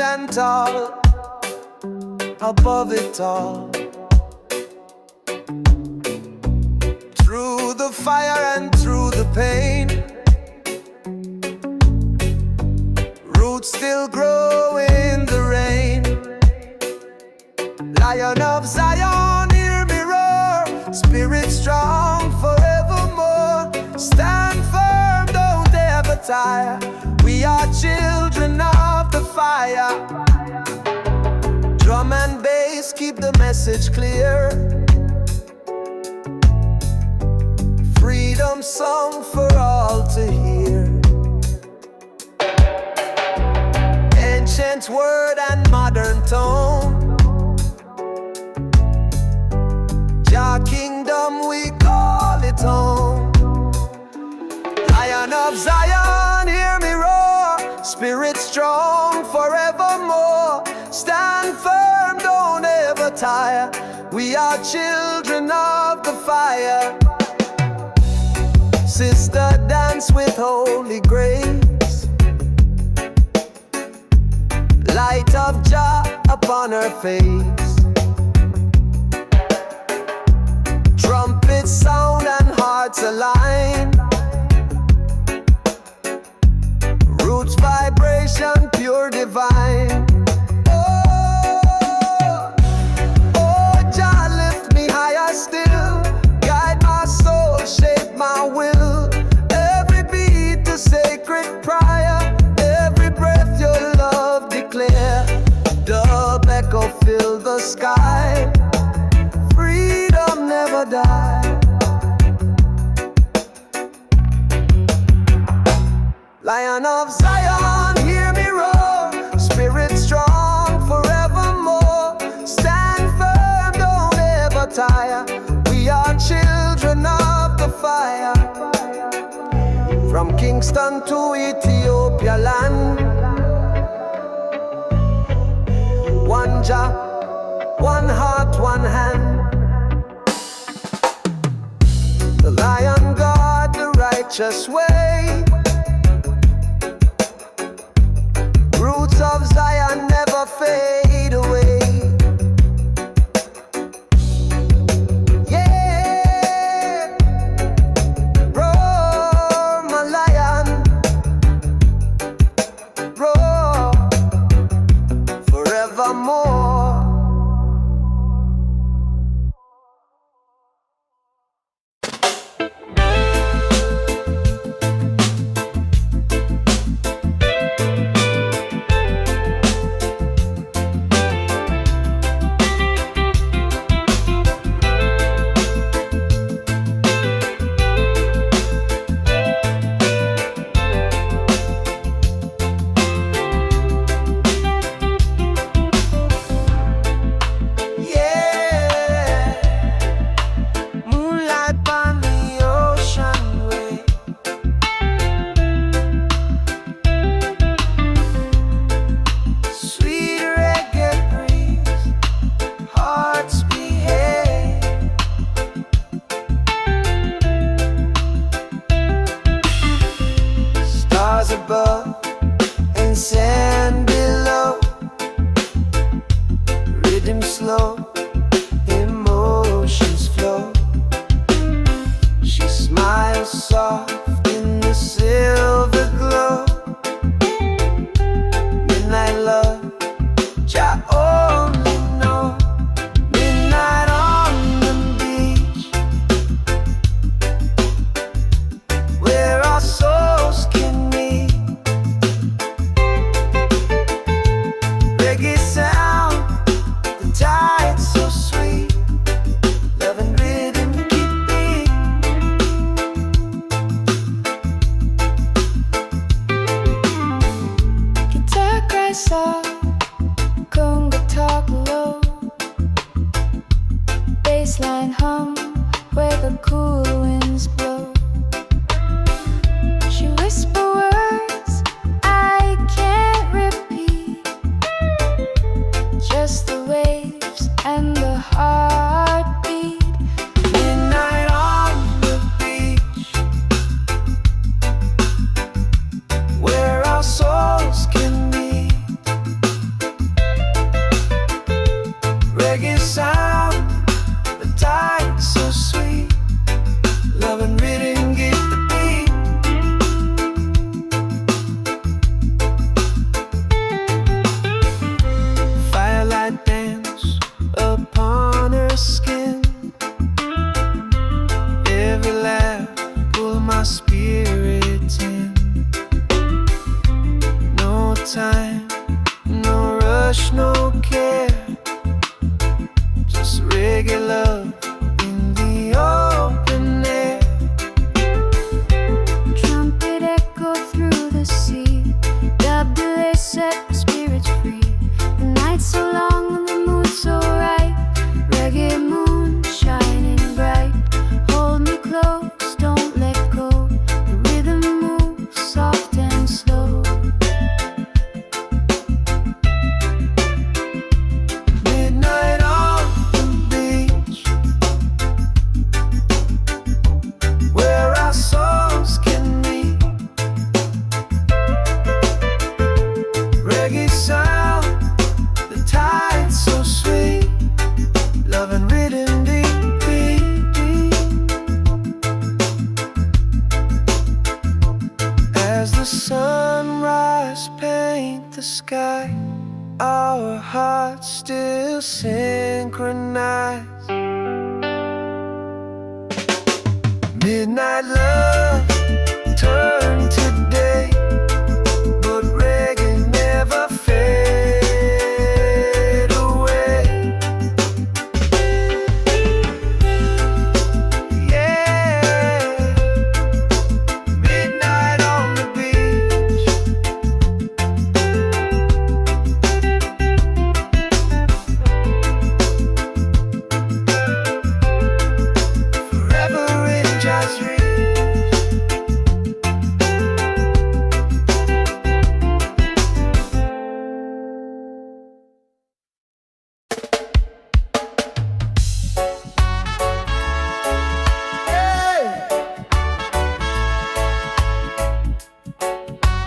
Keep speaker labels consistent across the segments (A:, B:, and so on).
A: stand tall above it all. Through the fire and through the pain, roots still grow in the rain. Lion of Zion, hear me roar, spirit strong forevermore. Stand firm, don't ever tire, we are children of the fire. Drum and bass keep the message clear, freedom song for all to hear. Ancient word and modern tone, Jah kingdom we call it home. Lion of Zion, hear me roar, spirit strong forevermore. Stand firm, don't ever tire, we are children of the fire. Sister, dance with holy grace, light of Jah upon her face. Trumpets sound and hearts align, roots vibration pure divine. Oh, oh, Jah lift me higher still, guide my soul, shape my will. Every beat a sacred prayer, every breath your love declare. Dub echo fill the sky, freedom never die. Lion of Zion, hear me roar, spirit strong forevermore. Stand firm, don't ever tire, we are children of the fire. From Kingston to Ethiopia land, one Jah, one heart, one hand. The Lion guard the righteous way, roots of Zion never fade away. Yeah, roar my lion, roar forevermore. Reggae sound, the tide so sweet. Love and rhythm give the beat. Firelight dance upon her skin. Every laugh pull my spirit in. No time, no rush, no care. Just reggae love in the open air.
B: Trumpet echo through the sea. The delay set the spirits free. The night so long and the moon so right. Reggae moon shining bright. Hold me close, don't let go. The rhythm moves soft and slow.
A: Midnight on the beach, where our souls can meet. Reggae sound, the tide so sweet. Love and rhythm deep, deep, deep. As the sunrise paint the sky, our hearts still synchronize. Midnight love turn to day, but reggae never fade away. Yeah, midnight on the beach. Forever in jazz reach. Hey!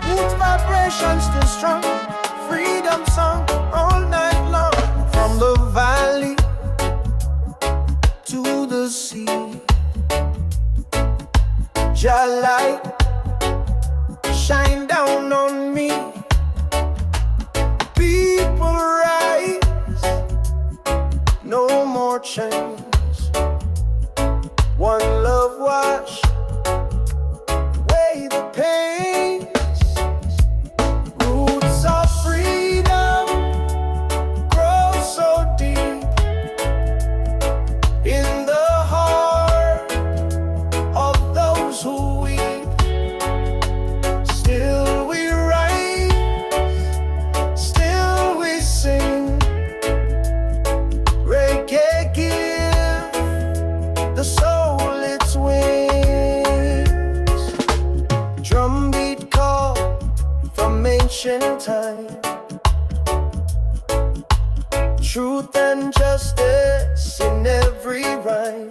A: Roots vibration still strong. Freedom song all night long. From the valley to the sea. Chillout, shine down on me. People rise, no more chains. One love wash away the pains. Roots of freedom grow so deep in the heart of those who weep. Still we rise, still we sing. Reggae give the soul its wings. Drumbeat call from ancient time. Truth and justice in every rhyme.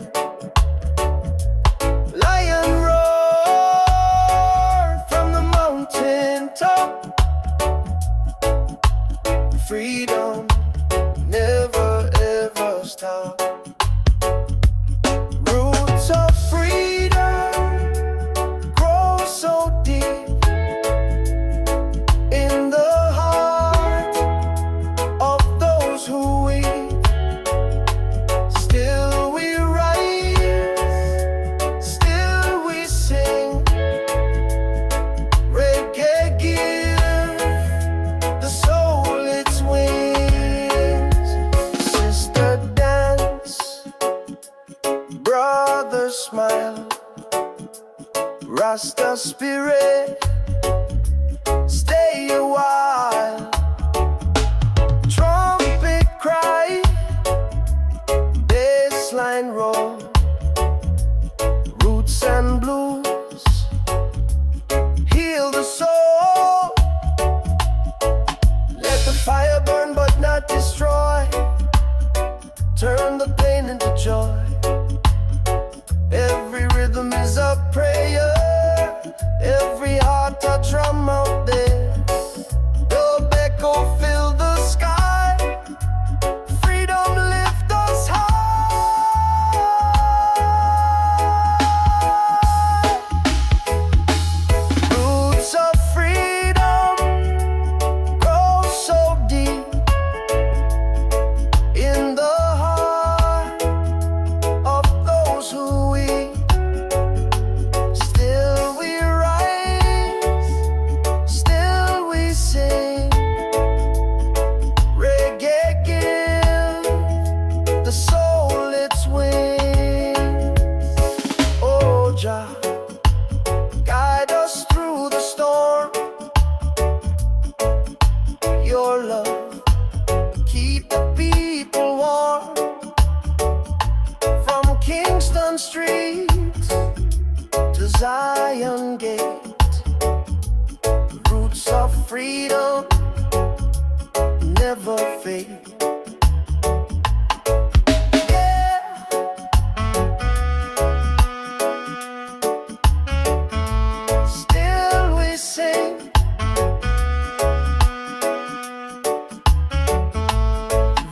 A: Lion roared from the mountain top. Freedom never ever stop. Roots of freedom grow so deep in the heart of those who weep. Still we rise, still we sing. Reggae give the soul its wings. Sister dance, brother smile. Rasta spirit, stay a while. Trumpet cry, bassline roll. Roots and blues, heal the soul. Let the fire burn but not destroy. Turn the pain into joy. Every rhythm is a prayer. Every heart Street to Zion Gate, roots of freedom never fade. Yeah. Still we sing,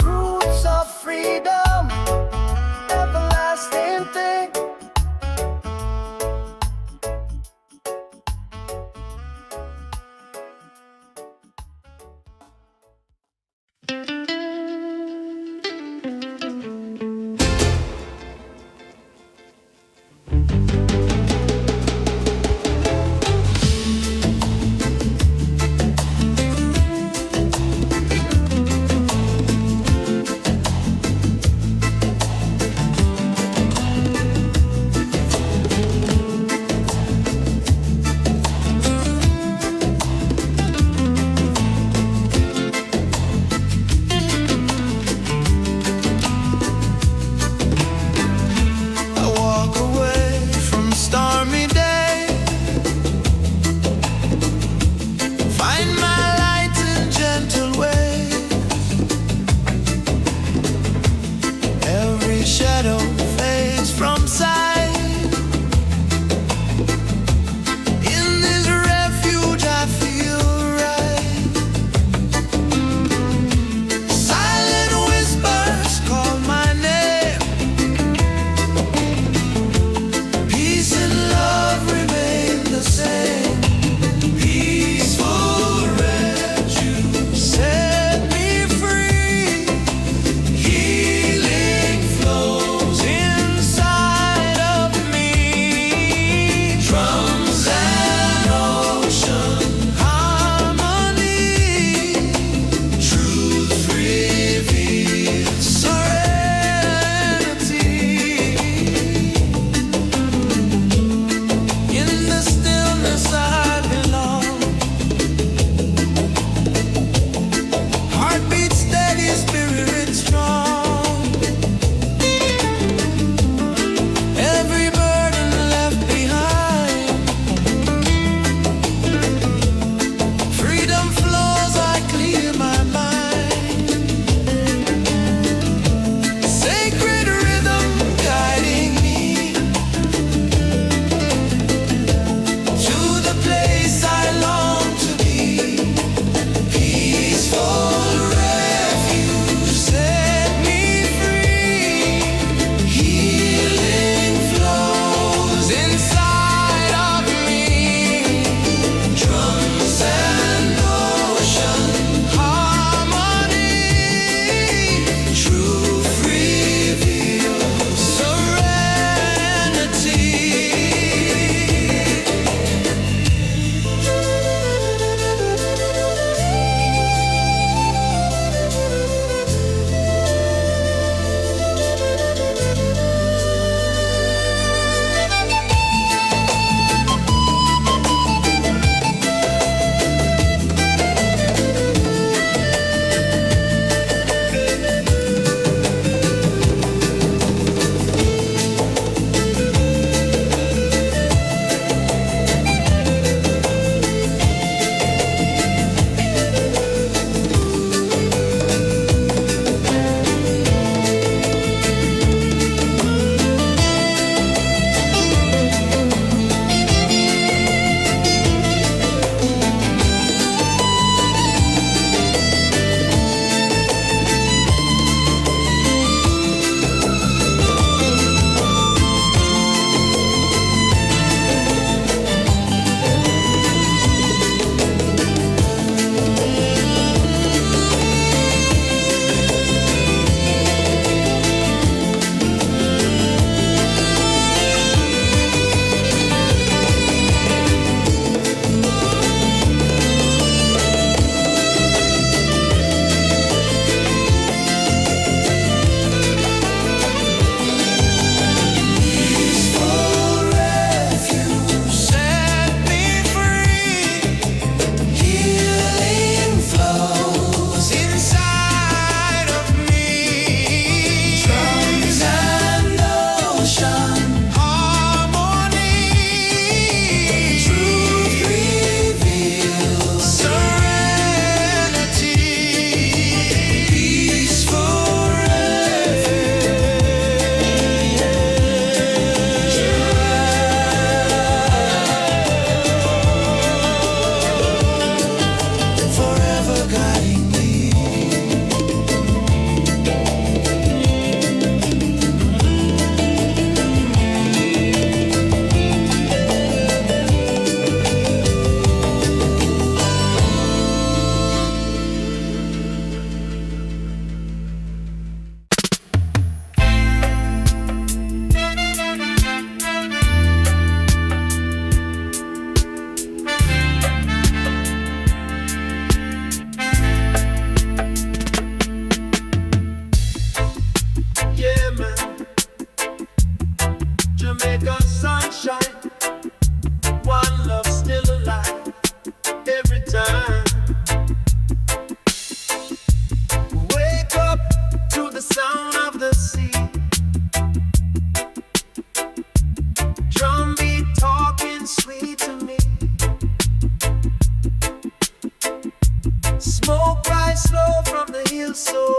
A: roots of freedom, everlasting thing.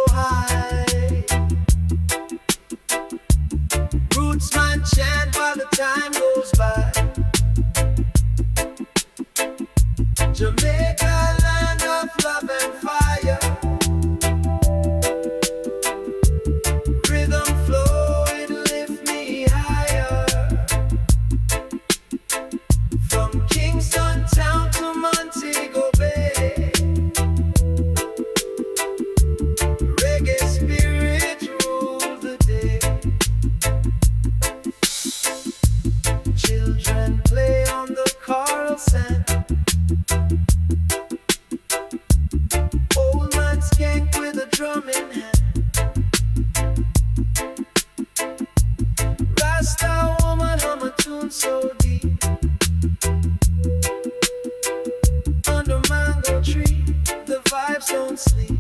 A: high. Rootsman chant while the time goes by. Jamaica, land of love and fire. Rhythm flow, it lift me higher. From Kingston town to Montego Bay. Reggae spirit rule the day. Children play on the coral sand. Old man skank with a drum in hand. Rasta woman hum a tune so deep. Under mango tree, the vibes don't sleep.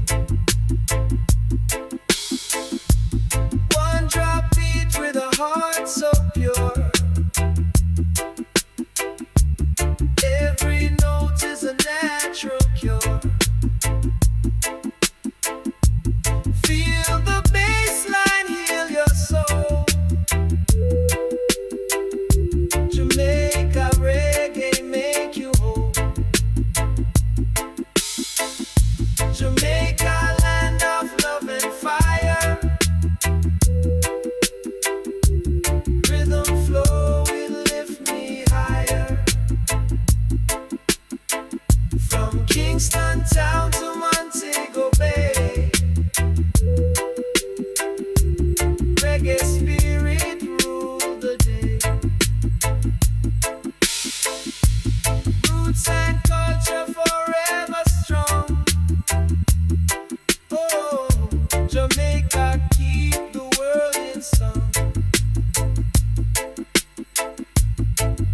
A: One drop beat with a heart so pure. Every note is a natural cure. Feel the bass line heal your soul. Jamaica reggae make you whole. Jamaica land of love and fire. Rhythm flow will lift me higher. From Kingston town to Montego Bay. Reggae spirit rule the day. Roots and culture forever strong. Oh, Jamaica keep the world in song.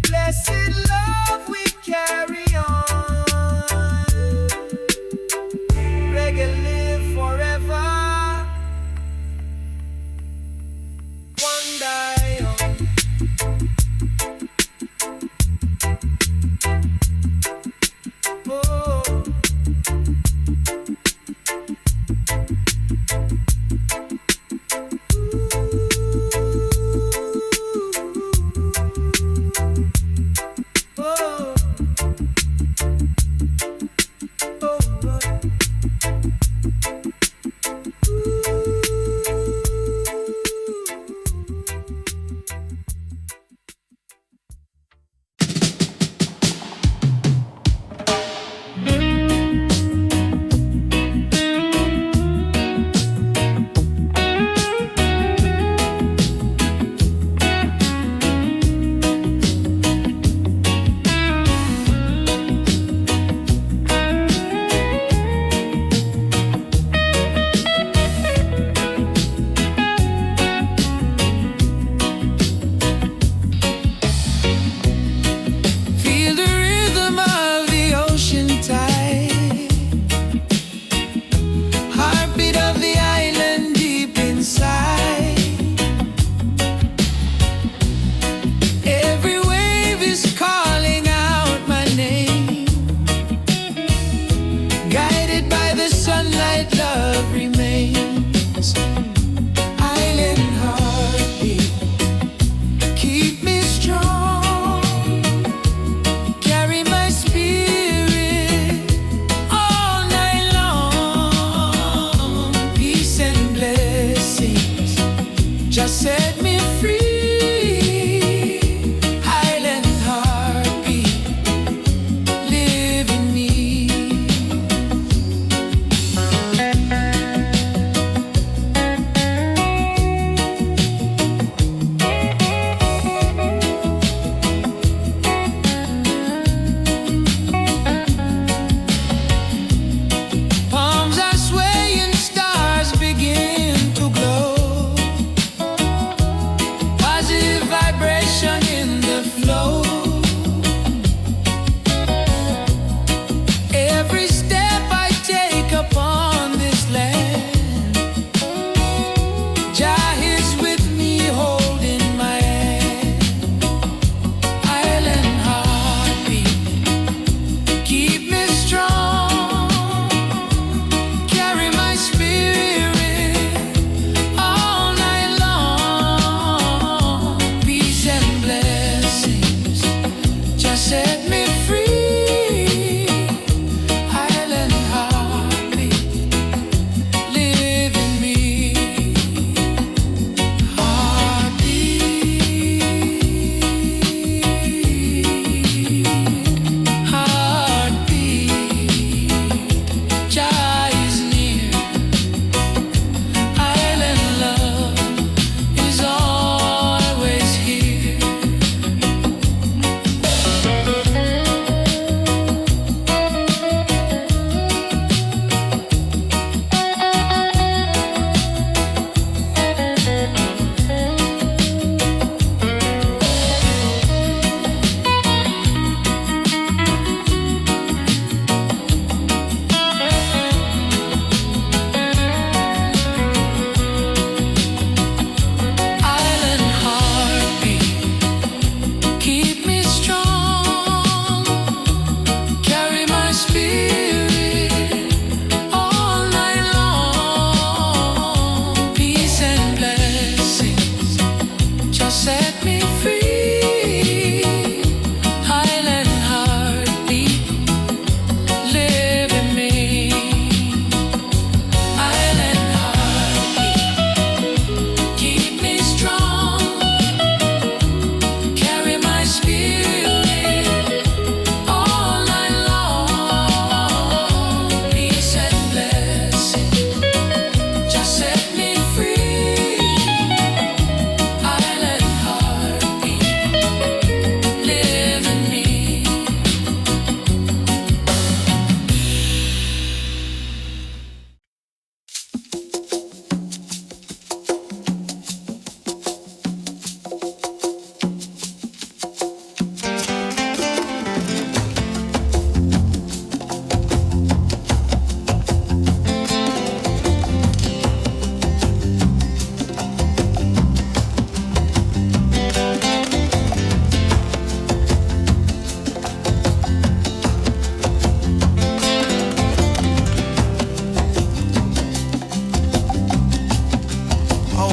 A: Blessed love we carry on. Reggae live forever. One die young. Oh. Oh. Oh. Feel the rhythm of the ocean tide. Heartbeat of the island deep inside. Every wave is calling out my name. Guided by the sunlight, love remains. Island heartbeat, keep me strong. Carry my spirit all night long. Peace and blessings just set me free. Island heartbeat, live in me. Palms are swaying, stars begin to glow.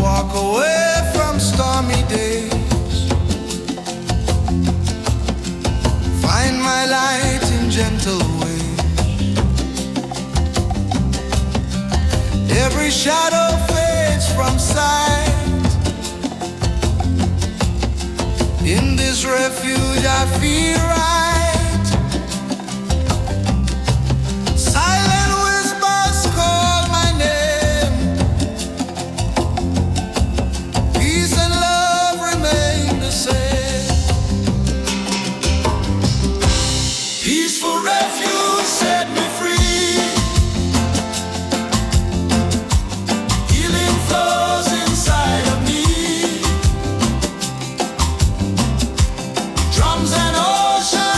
A: walk away from stormy days, find my light in gentle ways. Every shadow fades from sight. In this refuge I feel right. Silent whispers call my name. Peace and love remain the same. Peaceful refuge set me free. Healing flows inside of me. Drums and oceans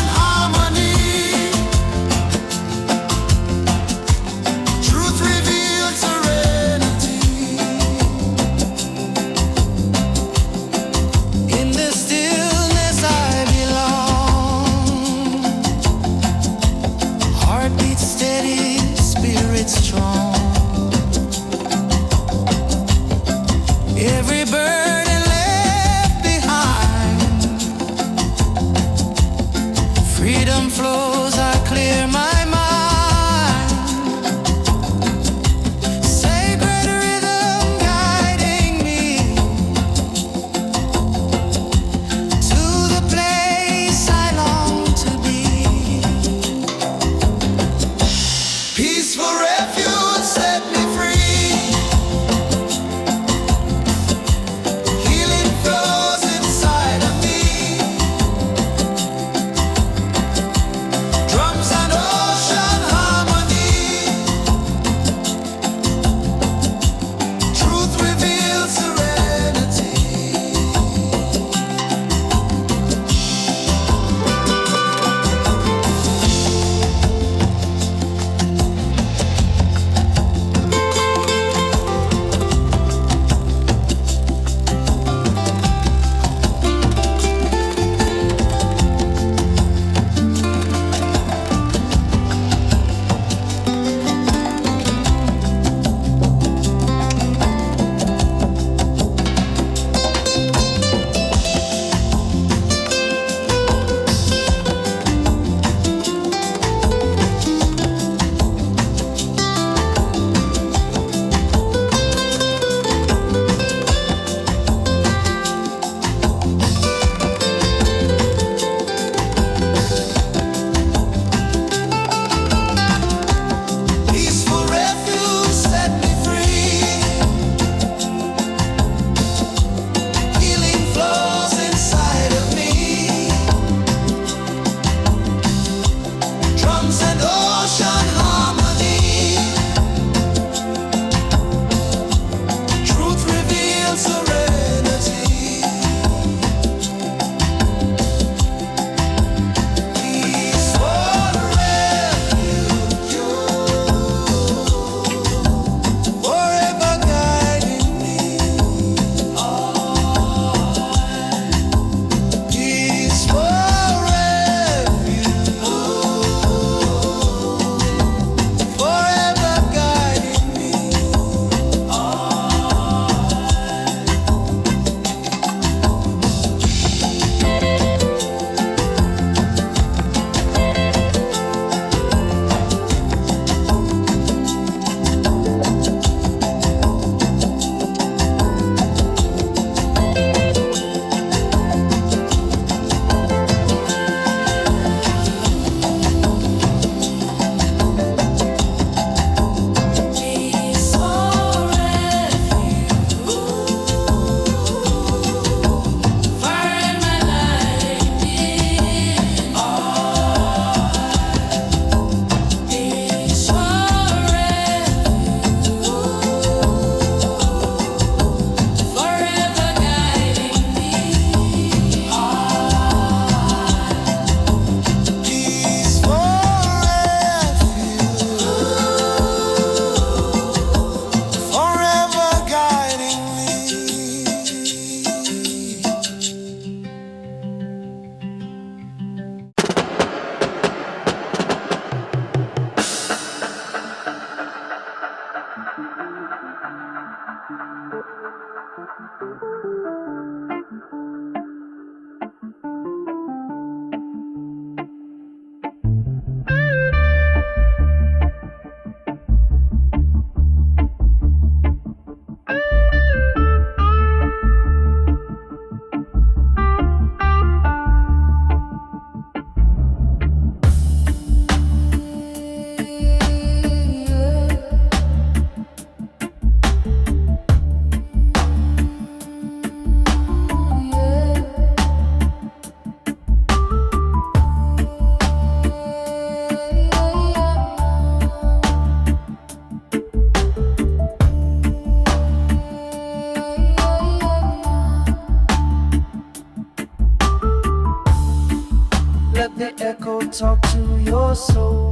A: Let the echo talk to your soul.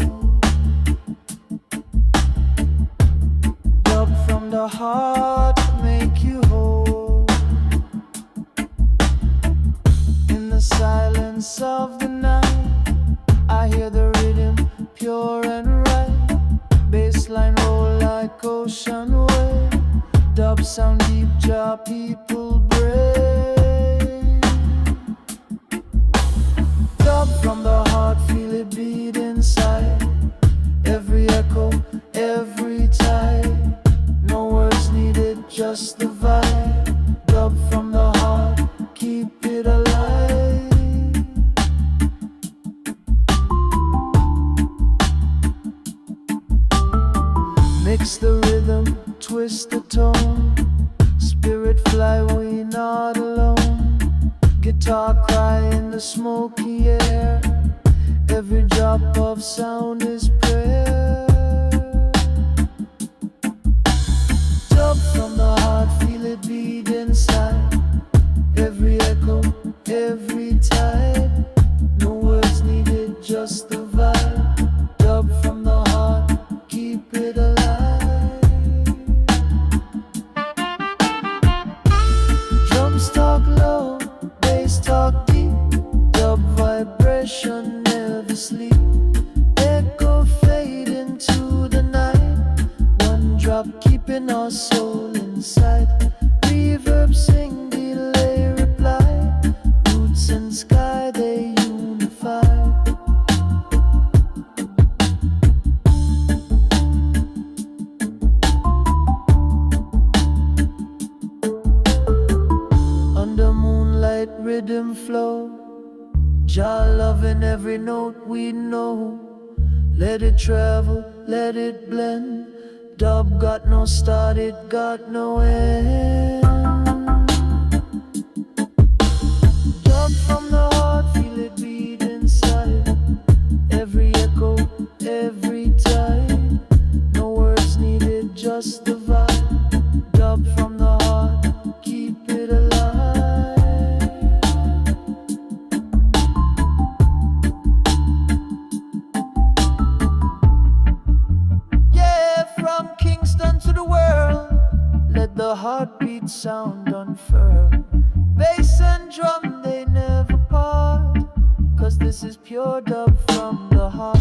A: Dub from the heart, make you whole. In the silence of the night, I hear the rhythm pure and right. Bassline roll like ocean wave. Dub sound deep, draw people brave. Dub from the heart, feel it beat inside. Every echo, every tide. No words needed, just the vibe. Dub from the heart, keep it alive. Mix the rhythm, twist the tone. Spirit fly, we not alone. Guitar cry in the smoky air. Every drop of sound is prayer. Dub from the heart, feel it beat inside. Every echo, every tide. No words needed, just the vibe. Dub from the heart, keep it alive. Drums talk low, bass talk deep. Dub vibration never sleep. Echo fade into the night. One drop keeping our soul inside. Reverb sing, delay reply. Roots and sky they unify. Under moonlight rhythm flow. Jah loving every note we know. Let it travel, let it blend. Dub got no start, it got no end. Dub from the heart, feel it beat inside. Every echo, every tide. No words needed, just the vibe. Dub from the heart, keep it alive. Yeah, from Kingston to the world, let the heartbeat sound unfurl. Bass and drum, they never part. 'Cause this is pure dub from the heart.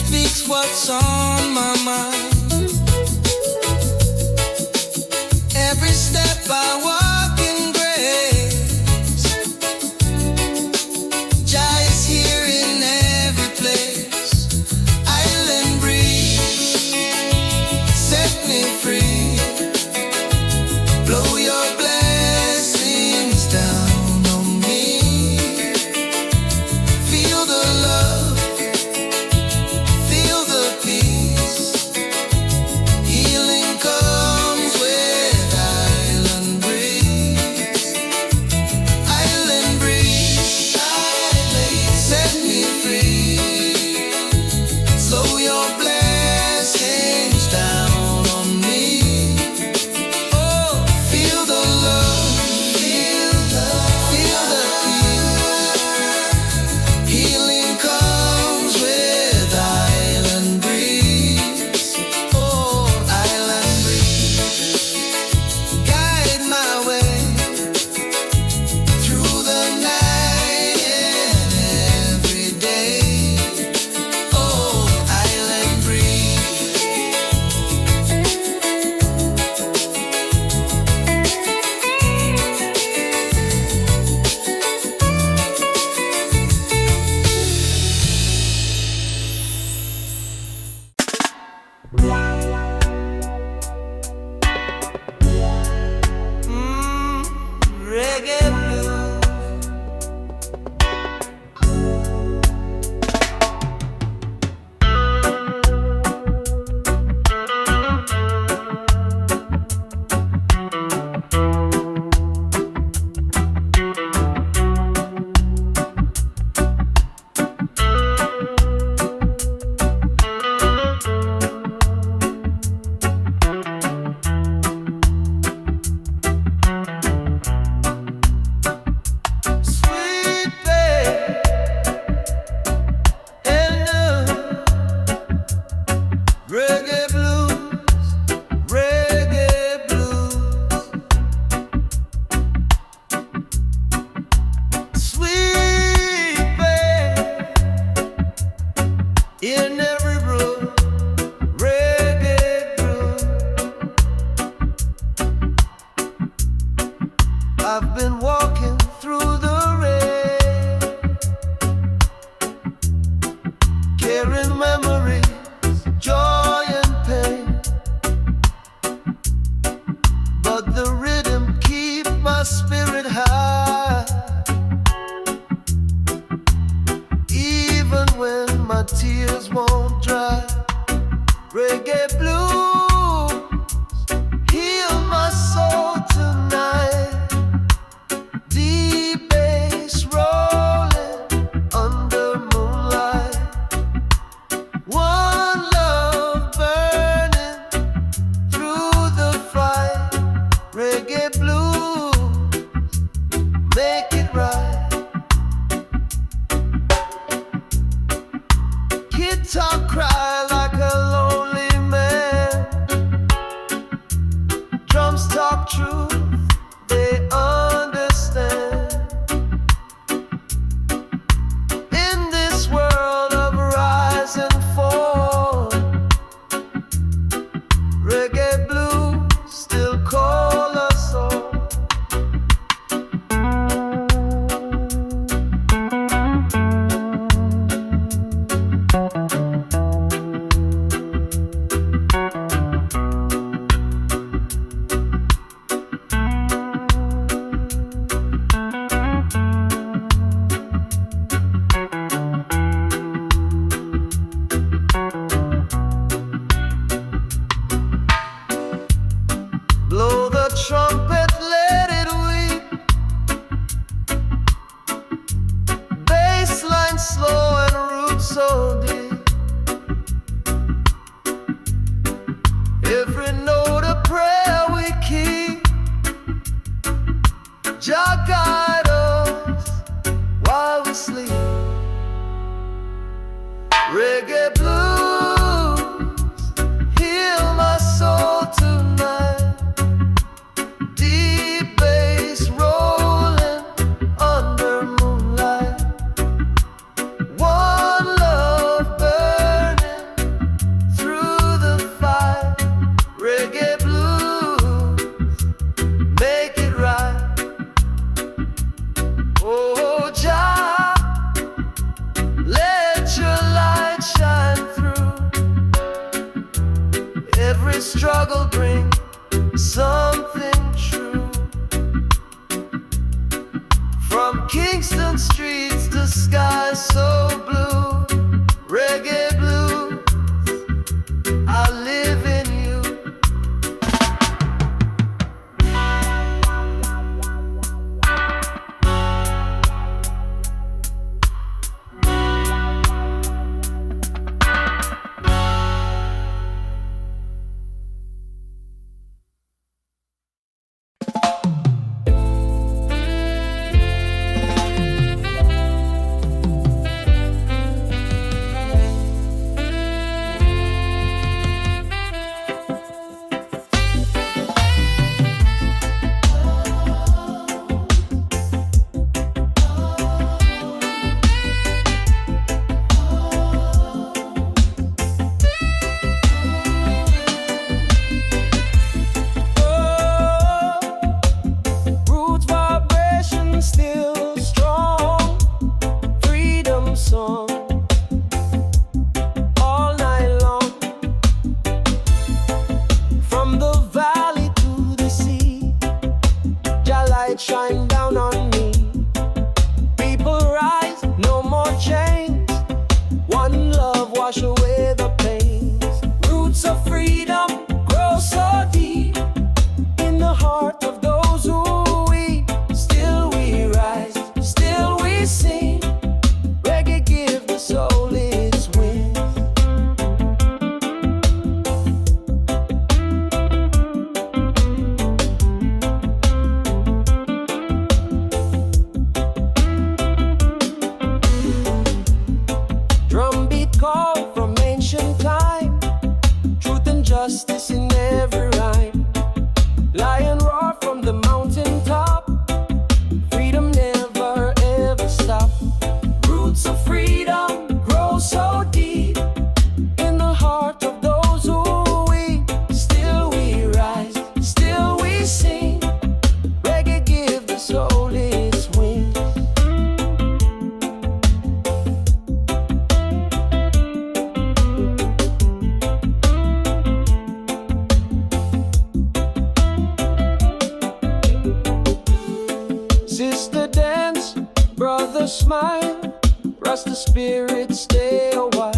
A: speaks what's on my mind. Every step I walk in grace. Jah is here in every place. Island breeze, set me free. Blow your blessings down on me. Feel the love, feel the peace. Healing comes with island breeze. Island breeze, set me free. Slow your blessings down on me. Oh, feel the love, feel the peace. Healing comes with island breeze. Oh, island breeze, guide my way through the night and every day. Oh, island breeze. Reggae blue. Sweet babe, and reggae blues, reggae blues. Sweet babe, in every brew, reggae brew. I've been walking through the rain, carrying memories, joy and pain. But the rhythm keep my spirit high, even when my tears won't dry. Reggae blues heal my soul tonight. Deep bass rolling under moonlight. One love burning through the fight. Reggae blues, make it right. Guitar cry like a lonely man. Drums talk truth, they understand. In this world of rise and fall, reggae blues still call us all. Blow the trumpet, let it weep. Bass line slow and root so deep. Every note a prayer we keep. Jah guide us while we sleep. Reggae blues heal my soul tonight. Deep bass rolling under moonlight. One love burning struggle bring something true. From Kingston streets to skies so blue, reggae blue, I live in you. Shine down on me. People rise, no more chains. One love, wash away the pains. Roots of freedom grow so deep in the heart of those who weep. Still we rise, still we sing. Reggae give the soul its wings. Call from ancient time, truth and justice in every rhyme. Lion roar from the mountain top, freedom never ever stop. Roots of freedom grow so deep in the heart of those who weep. Still we rise, still we sing. Reggae give the soul its wings. Sister dance, brother smile, Rasta spirit stay a while.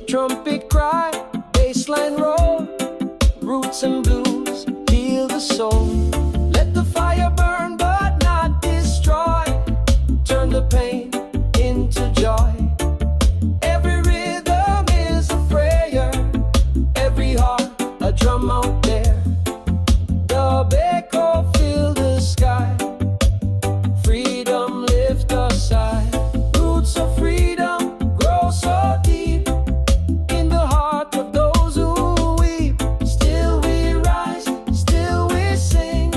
A: Trumpet cry, bassline roll, roots and blues heal the soul. Let the fire burn but not destroy, turn the pain into joy. Every rhythm is a prayer, every heart a drum out there. The echo fill the sky, freedom lift us high. Roots of freedom grow so deep in the heart of those who weep. Still we rise, still we sing.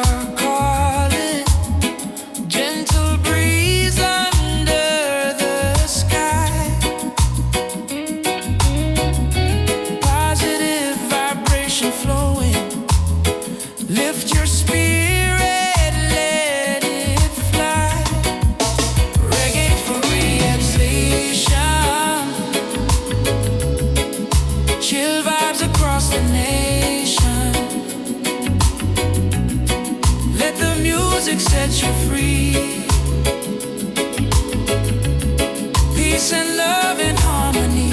A: are calling. Gentle breeze under the sky. Positive vibration flowing. Lift your spirit, let it fly. Reggae for relaxation. Chill vibes across the nation. Let the music set you free. Peace and love and harmony.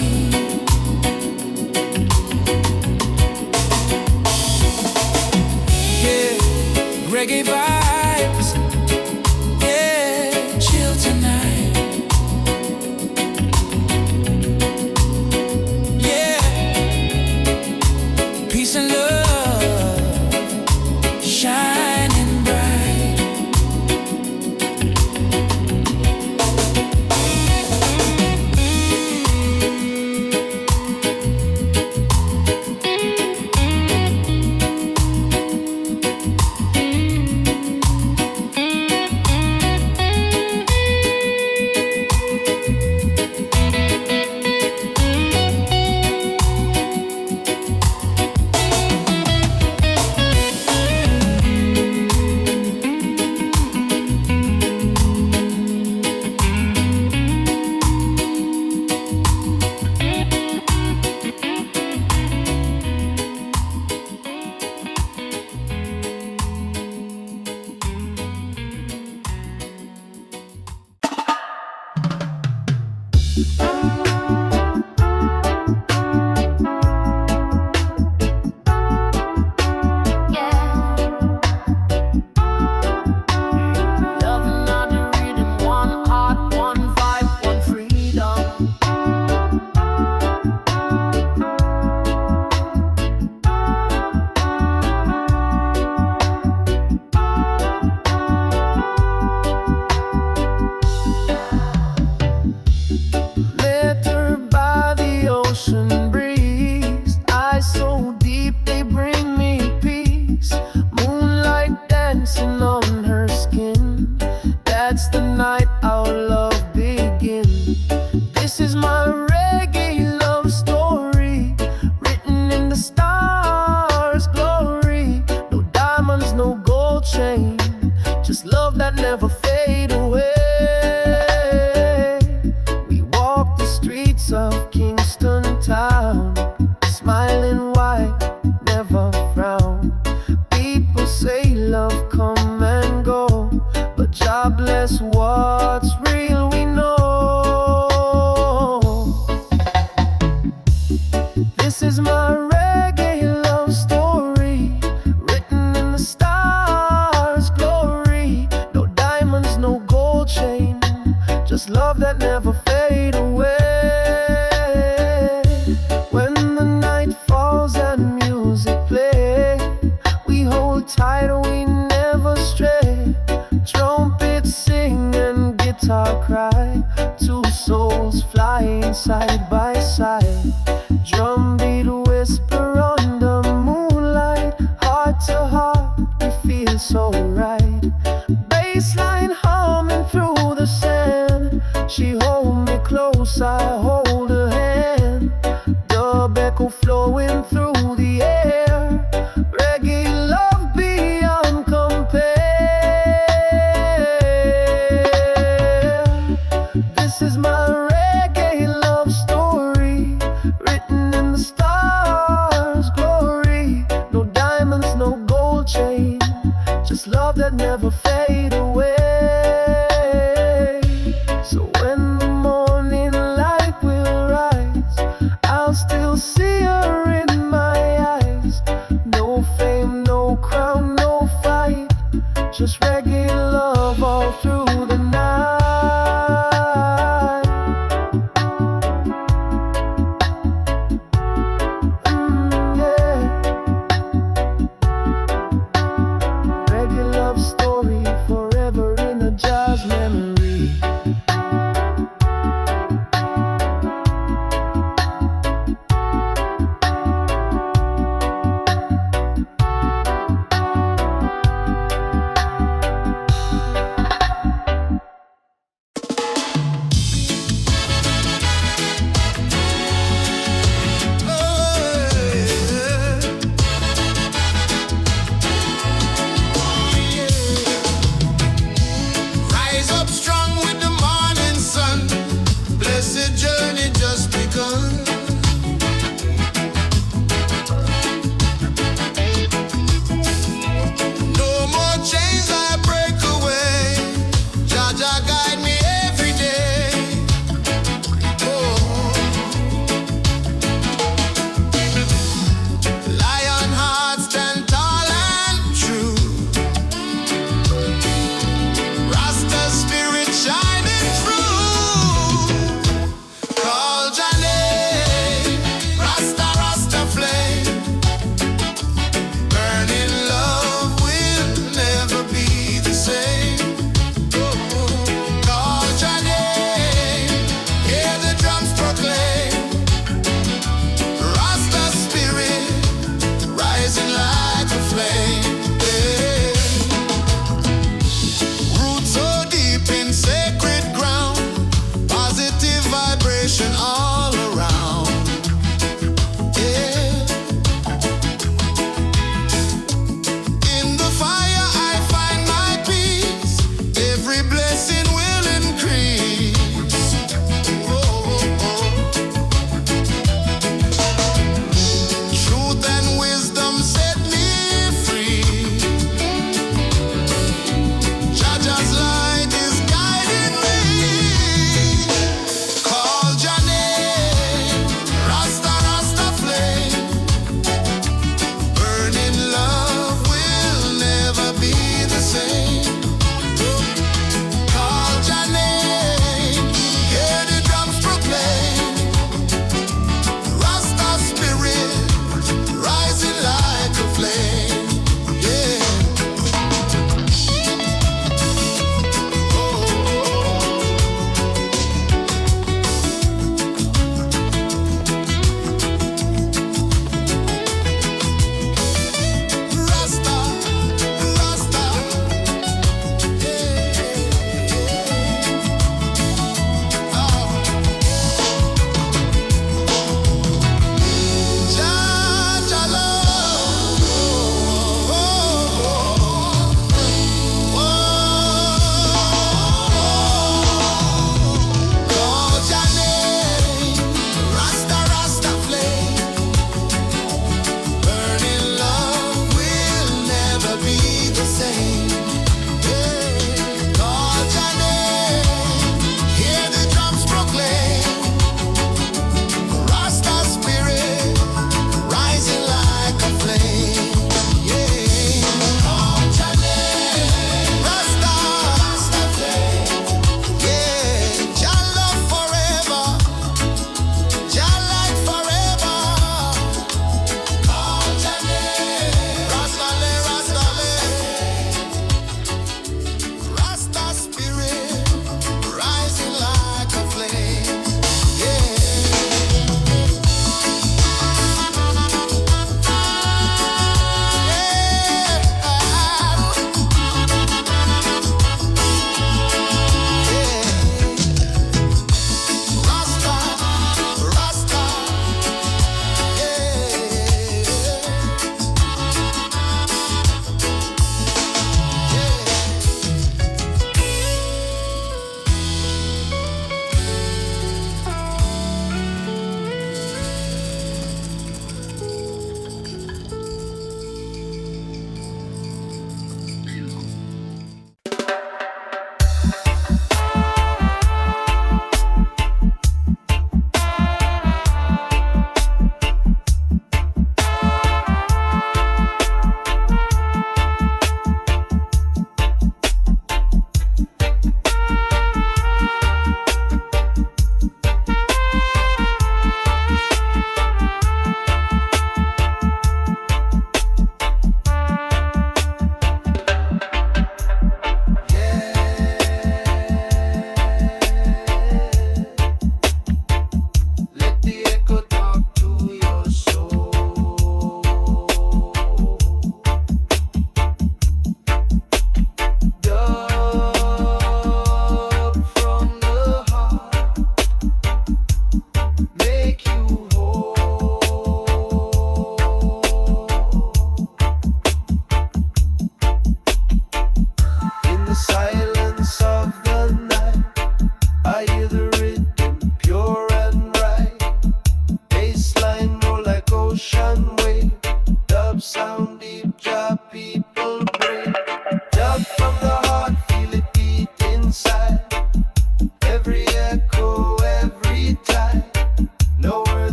A: Yeah, reggae vibes. Yeah, chill tonight. Yeah, peace and love, shining bright.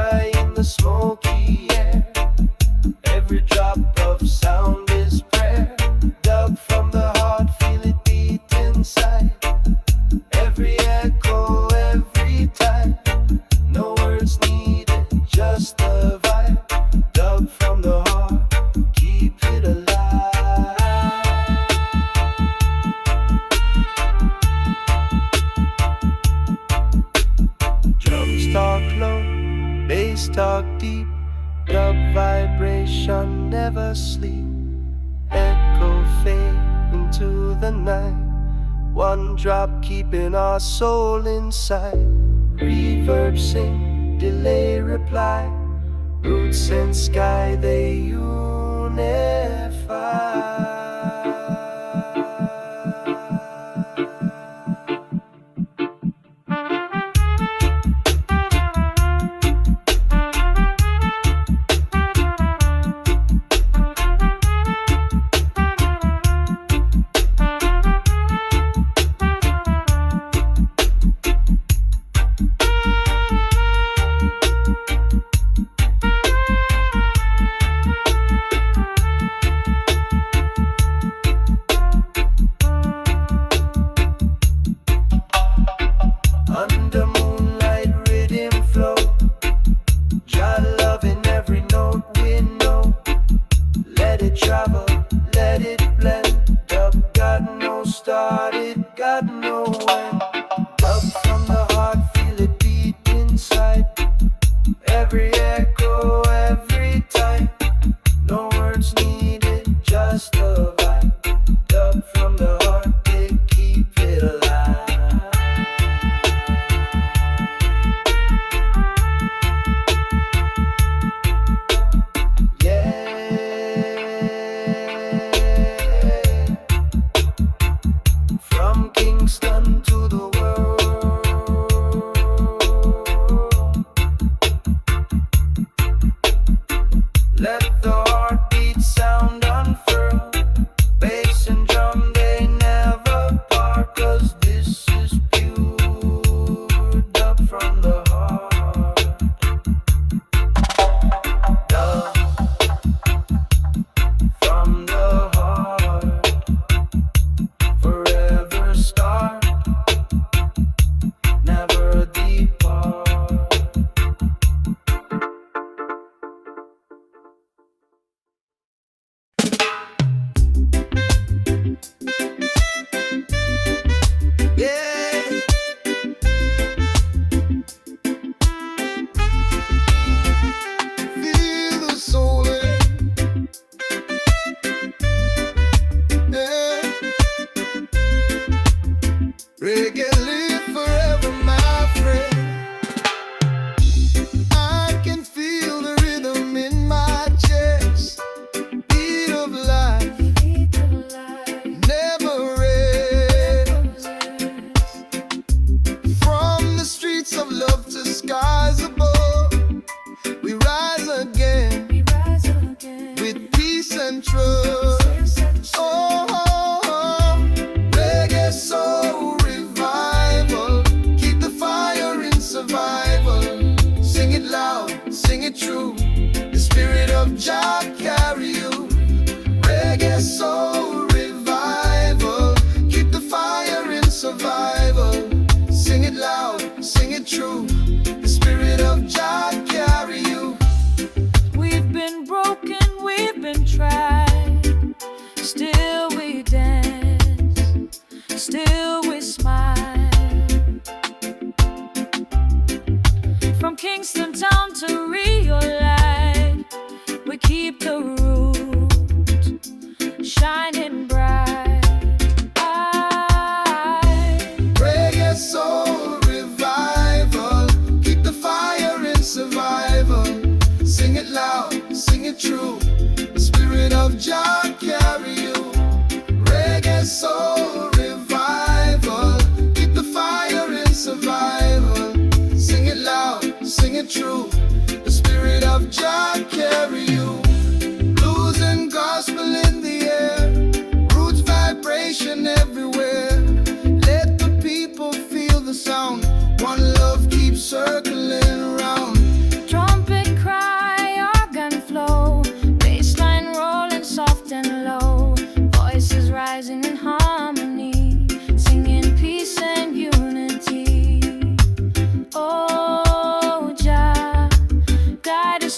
A: dry in the smoky air. Every drop of sound is prayer, dug from the heart, feel it beat inside. Every echo, every time, no words needed, just the vibe. Dug from the heart, keep it alive. Drums talk low, bass talk deep, dub vibration never sleep. Echo fade into the night, one drop keeping our soul inside. Reverb sing, delay reply, roots and sky they unify. Under moonlight, rhythm flow. Jah love in every note we know. Let it travel, let it blend. Dub got no start, it got no end. Dub from the heart, feel it beat inside. Every echo, every time, no words needed, just a vibe. Dub from the heart, they keep it alive. From Kingston to the world, let the heartbeat sound unfurl. Bass and drum, they never part, 'cause this is pure dub from the heart. Dub from the heart, forever start, never depart. Yeah. Feel the soul in it. Yeah. Reggae live forever, my friend. I can feel the rhythm in my chest. Beat of life, never rest. From the streets of love to skies above, we rise again with peace and trust. Oh, reggae soul revival, keep the fire in survival. Sing it loud, sing it true, the spirit of Jah carry you. Reggae soul revival, keep the fire in survival. Sing it loud, sing it true, the spirit of Jah carry you.
B: We've been broken, we've been tried, still we dance, still we smile. From Kingston town to Rio Light, we keep the root shining bright.
A: Reggae soul revival, keep the fire in survival. Sing it loud, sing it true, the spirit of Jah carry you. Reggae soul revival, keep the fire in survival. Sing it loud, sing it true, the spirit of Jah carry you. Blues and gospel in the air, roots vibration everywhere. Let the people feel the sound, one love keeps circling around.
B: Drum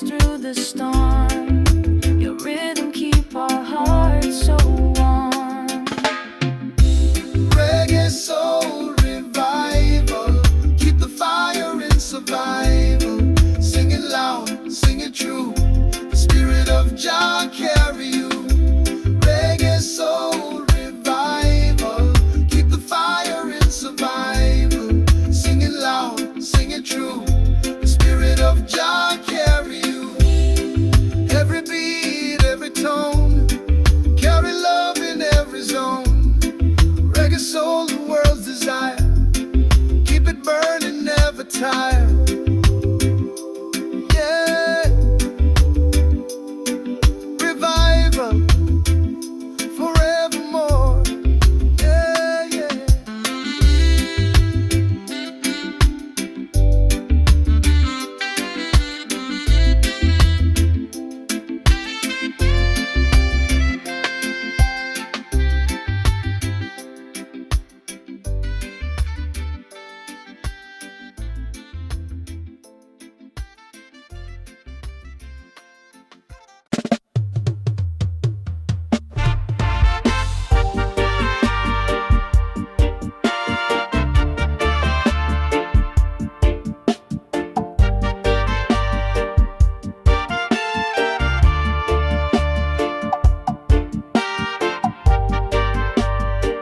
B: through the storm. Your rhythm keep our hearts so warm.
A: Reggae soul revival, keep the fire in survival. Sing it loud, sing it true, the spirit of Jah carry you. Reggae soul revival, keep the fire in survival. Sing it loud, sing it true, the spirit of Jah carry you. Every beat, every tone, carry love in every zone. Reggae soul, the world's desire, keep it burning, never tire. Yeah, revival forevermore. Yeah, yeah.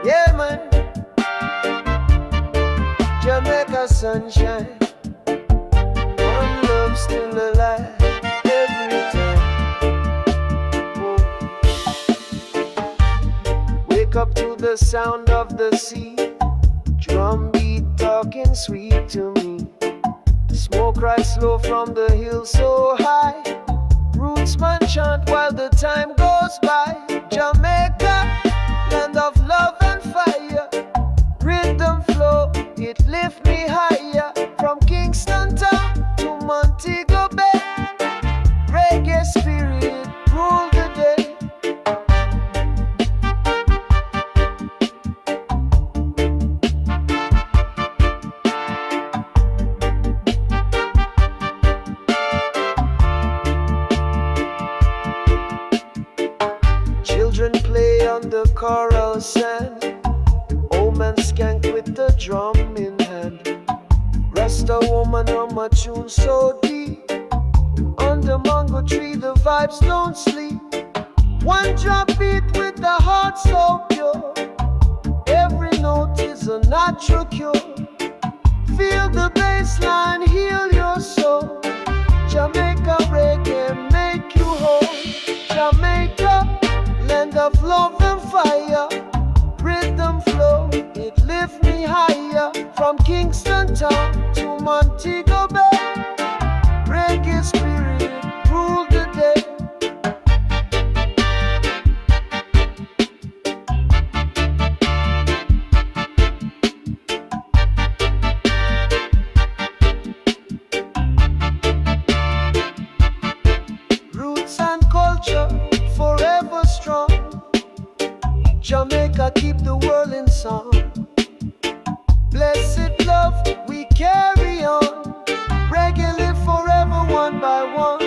A: Yeah, man, Jamaica sunshine, one love still alive every time. Oh. Wake up to the sound of the sea, drum beat talking sweet to me. Smoke rise slow from the hill so high, roots man chant while the time goes by. Jamaica, land of love and fire, rhythm flow, it lift me higher. From Kingston town to Montego Bay, reggae spirit rule the day. Children play on the coral sand, old man skank with the drum in hand. Rasta woman hum a tune so deep, under mango tree the vibes don't sleep. One drop beat with the heart so pure, every note is a natural cure. Feel the bass line heal your soul. Jamaica reggae make you whole. Jamaica, land of love and fire, rhythm flow, it lift me higher. From Kingston town to Montego Bay, reggae spirit rule the day. Roots and culture forever strong. Jamaica keep the world in song. Blessed love we carry on. Reggae live forever one by one.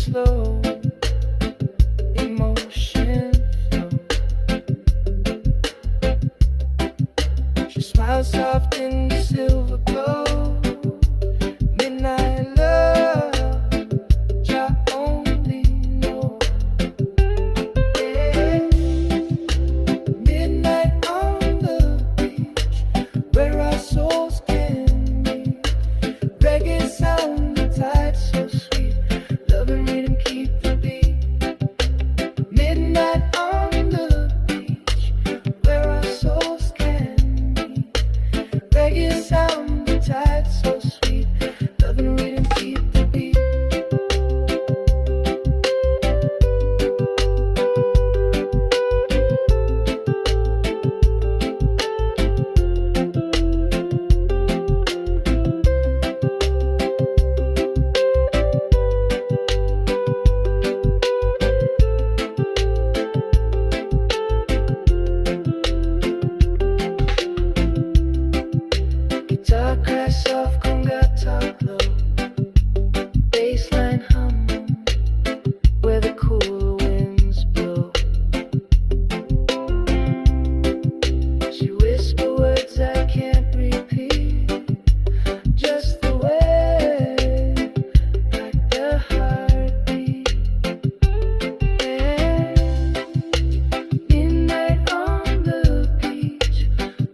A: slow, emotion flow. She smiles soft in the silver glow. Midnight love, which I only know. Yeah. Midnight on the beach, where our souls can meet. Reggae sound, the tide so sweet. Love and rhythm keep the beat. Midnight on the beach, where our souls can meet. Reggae sound, the tide so sweet. Love and rhythm keep the beat. Guitar crash soft, conga talk low. Bassline hum, where the cool winds blow. She whisper words I can't repeat, just the way, like the heartbeat. Yeah. Midnight on the beach,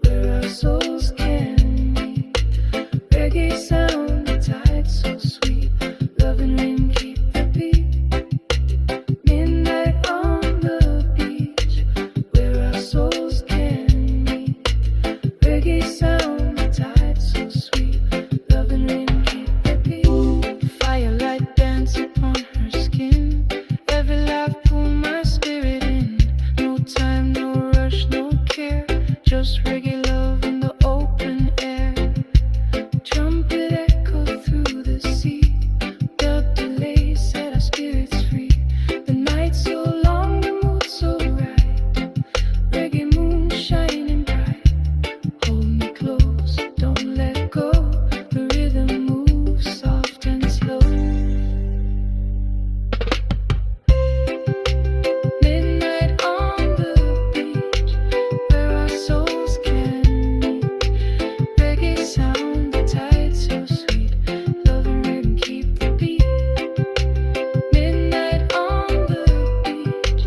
A: where our souls can meet. Reggae sound, the tide so sweet. Love and rhythm keep the beat. Midnight on the beach, where our souls can meet. Reggae sound, the tide so sweet. Love and rhythm keep the beat. Firelight dance upon her skin. Every laugh pull my spirit in. No time, no rush, no care. Just reggae love in the open air. Trumpet echo through the sea. Dub delay set our spirits free. The night so long, the mood so right. Reggae moon shining bright. Hold me close, don't let go. The rhythm moves soft and slow. Midnight on the beach, where our souls can meet. Reggae sound, the tide so sweet. Love and rhythm keep the beat. Midnight on the beach,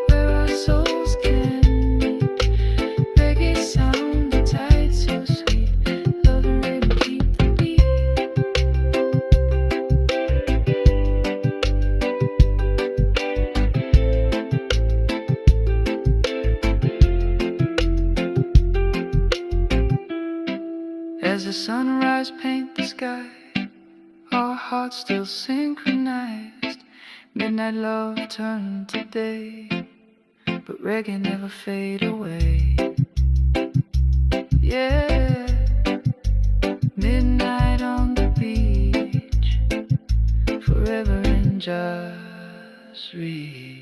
A: where our souls can meet. Reggae sound, the tide so sweet. Love and rhythm keep the beat. As the sunrise paint the sky, our hearts still synchronized. Midnight love turned to day, but reggae never fade away. Yeah, midnight on the beach, forever in just reach.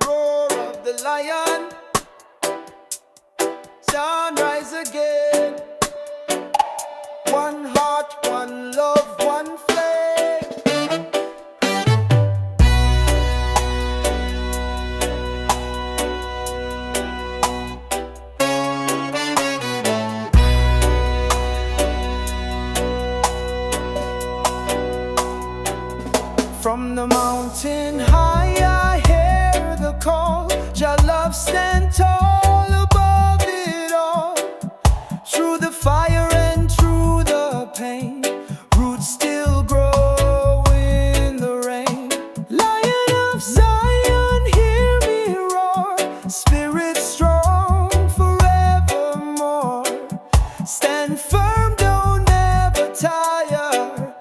A: Roar of the lion, sunrise again. One heart, one love, one flame. From the mountain high, I hear the call. Your love stand tall above it all. Through the fire and through the pain, roots still grow in the rain. Lion of Zion, hear me roar. Spirit strong forevermore. Stand firm, don't ever tire.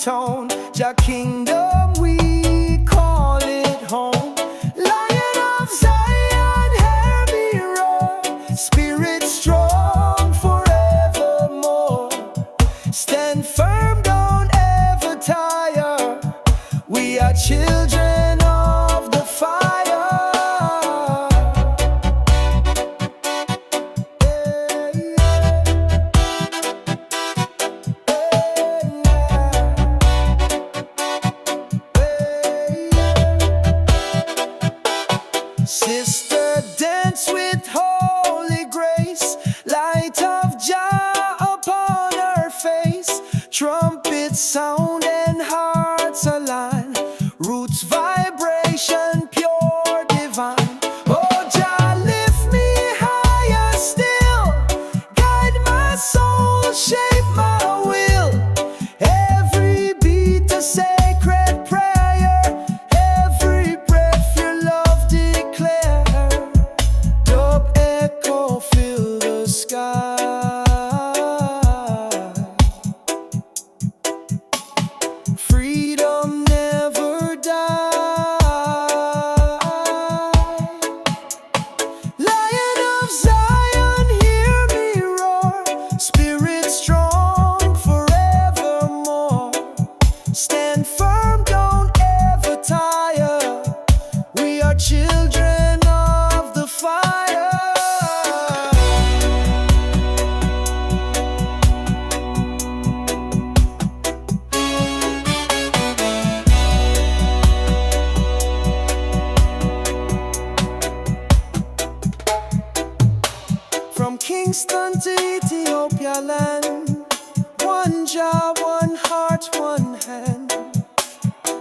A: tone. Jah kingdom, we call it home. Lion of Zion, hear me roar. Spirit strong forevermore. Stand firm, don't ever tire. We are children of the fire. Sister, dance with holy grace. Light of Jah upon her face. Trumpets sound and hearts align. Roots vibration pure divine. Oh Jah, lift me higher still. Guide my soul, shape my will. Every beat a sacred prayer. Every breath your love declare. Dub echo fill the sky. Freedom never die. Lion of Zion, hear me roar. Spirit strong forevermore. Stand firm, don't ever tire. We are children of the fire. From Kingston to Ethiopia land, one Jah, one heart, one hand.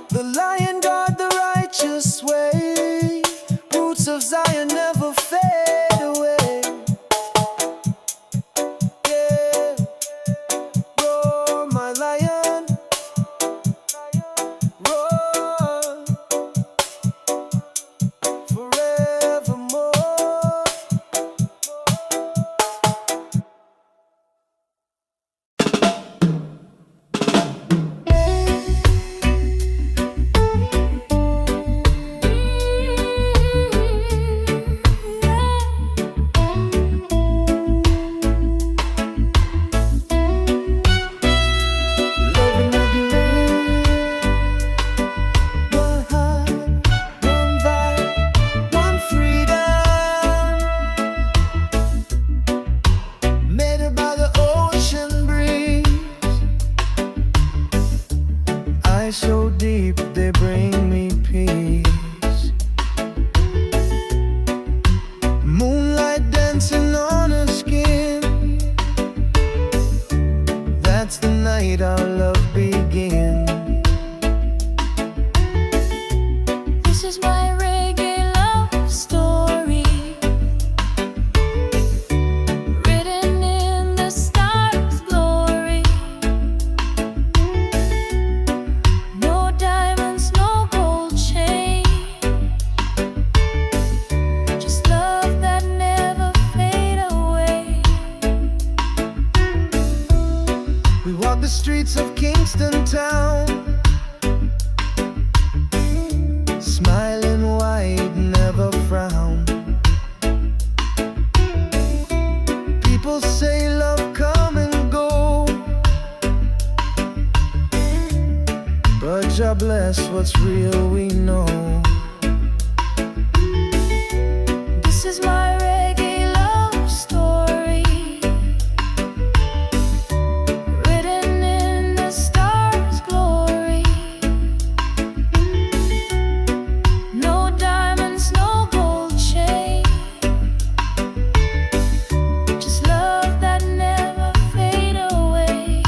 A: The lion guard the righteous way. Roots of Zion never fade away. Yeah, roar my lion, roar forevermore. One heart, one vibe, one freedom. Made by the ocean breeze. Eyes so deep they bring me peace. Moonlight dancing on her skin. That's the night our love begins.
B: This is my reggae love story, written in the stars' glory. No diamonds, no gold chain, just love that never fade away.
A: We walk the streets of Kingston town, smiling wide, never frown. People say love come and go, but Jah bless what's real we know.
B: This is my reggae love story, written in the stars' glory. No diamonds, no gold chain, just love that never fade away.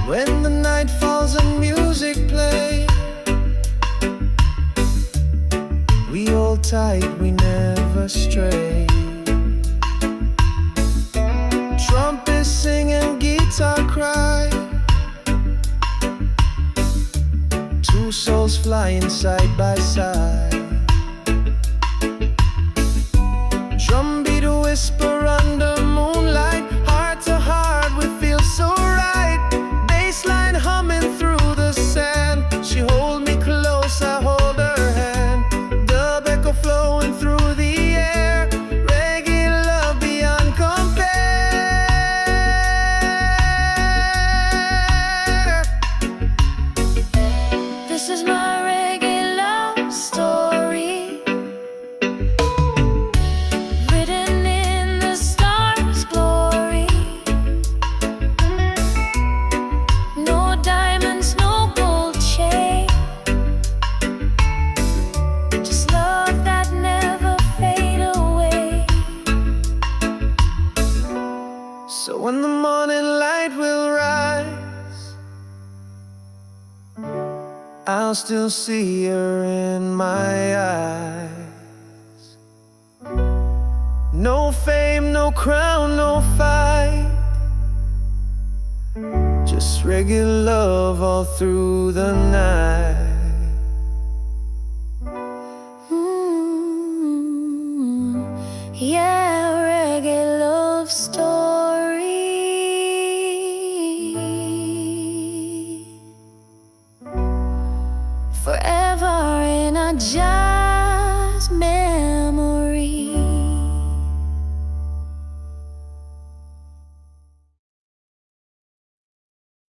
A: When the night falls and music plays, we hold tight, we never stray. Trumpet sing and guitar cry. Two souls flying side by side. Drum beat a whisper under moonlight. Heart to heart, we feel so right. I'll still see her in my eyes. No fame, no crown, no fight, just reggae love all through the night.
B: Yeah, reggae love story. Forever in a giant